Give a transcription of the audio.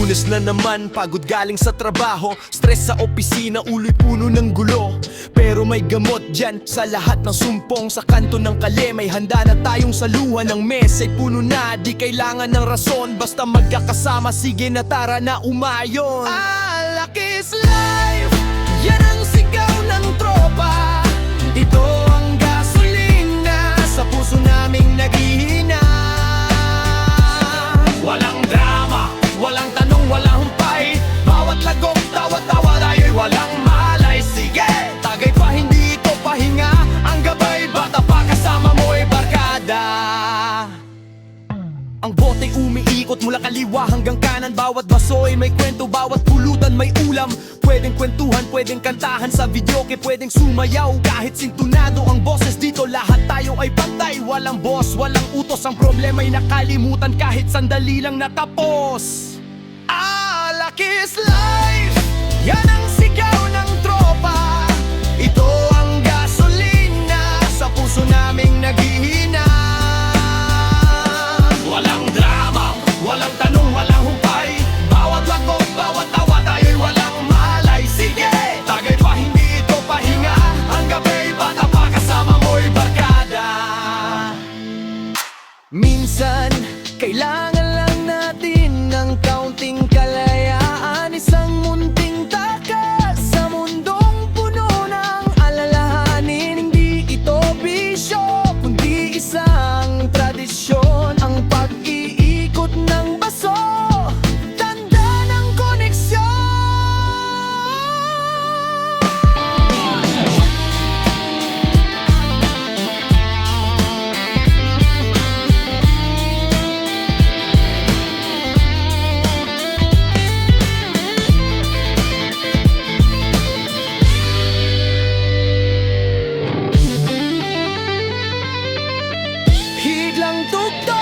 Lunes na naman, pagod galing sa trabaho, stress sa opisina, ulo'y puno ng gulo. Pero may gamot dyan sa lahat ng sumpong. Sa kanto ng kale, may handa na tayong saluhan. Ng mes ay puno na, di kailangan ng rason. Basta magkakasama, sige na tara na umayon. Alakis Life, yan ang sigaw ng tropa. Ito ang gasolina sa puso naming naghihina. Walang drama, walang tanong, walang humpay. Bawat lagok, tawa-tawa dahil walang malay. Sige, tagay pa, hindi ito pahinga. Ang gabay, bata pa, kasama mo'y barkada. Ang bote umiikot mula kaliwa hanggang kanan. Bawat basoy may kwento, bawat pulutan may ulam. Pwedeng kwentuhan, pwedeng kantahan sa videoke, pwedeng sumayaw kahit sintunado ang boses. Dito lahat tayo ay pantay, walang boss, walang utos. Ang problema'y nakalimutan kahit sandali lang natapos. Alakis Life, yan ang sigaw ng tropa. Ito ang gasolina sa puso naming naghihina. Walang drama, walang tanong, walang humpay. Bawat lagok, bawat tawa, tayo'y walang malay. Sige, tagay pa, hindi ito pahinga. Ang gabi, bata pa, kasama mo'y barkada. Minsan, kailangan lang natin ng kaunting kalayaan. Isang munting takas sa mundong puno ng alalahanin. Hindi ito bisyo, kundi isang tradisyon. Ang pag-iikot ng baso, tanda ng koneksyon. Higlang tugtog